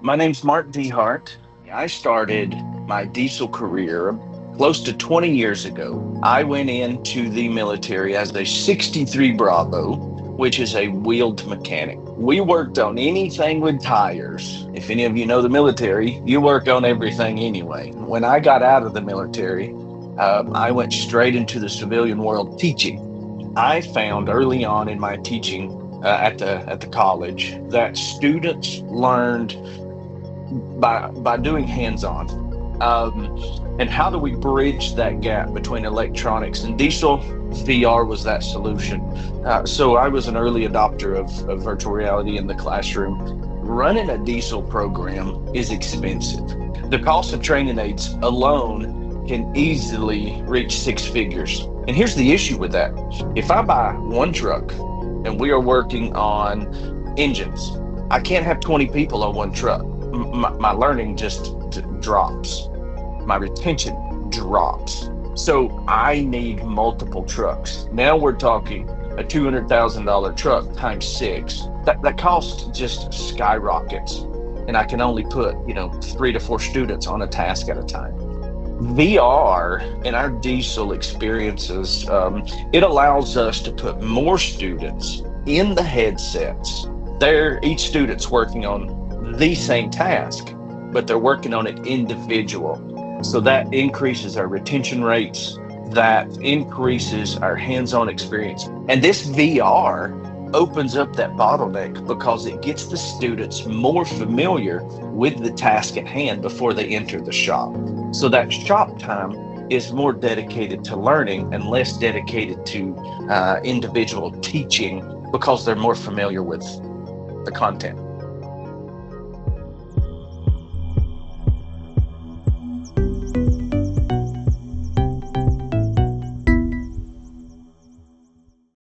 My name's Mark DeHart. I started my diesel career close to 20 years ago. I went into the military as a 63 Bravo, which is a wheeled mechanic. We worked on anything with tires. If any of you know the military, you work on everything anyway. When I got out of the military, I went straight into the civilian world teaching. I found early on in my teaching at the college that students learned by doing hands-on. Um, and how do we bridge that gap between electronics and diesel? VR was that solution. So I was an early adopter of virtual reality in the classroom. Running a diesel program is expensive. The cost of training aids alone can easily reach six figures. And here's the issue with that. If I buy one truck and we are working on engines, I can't have 20 people on one truck. My learning just drops. My retention drops. So I need multiple trucks. Now we're talking a $200,000 truck times six. That cost just skyrockets. And I can only put, 3 to 4 students on a task at a time. VR and our diesel experiences, it allows us to put more students in the headsets. Each student's working on the same task, but they're working on it individual. So that increases our retention rates, that increases our hands-on experience. And this VR opens up that bottleneck because it gets the students more familiar with the task at hand before they enter the shop. So that shop time is more dedicated to learning and less dedicated to individual teaching because they're more familiar with the content.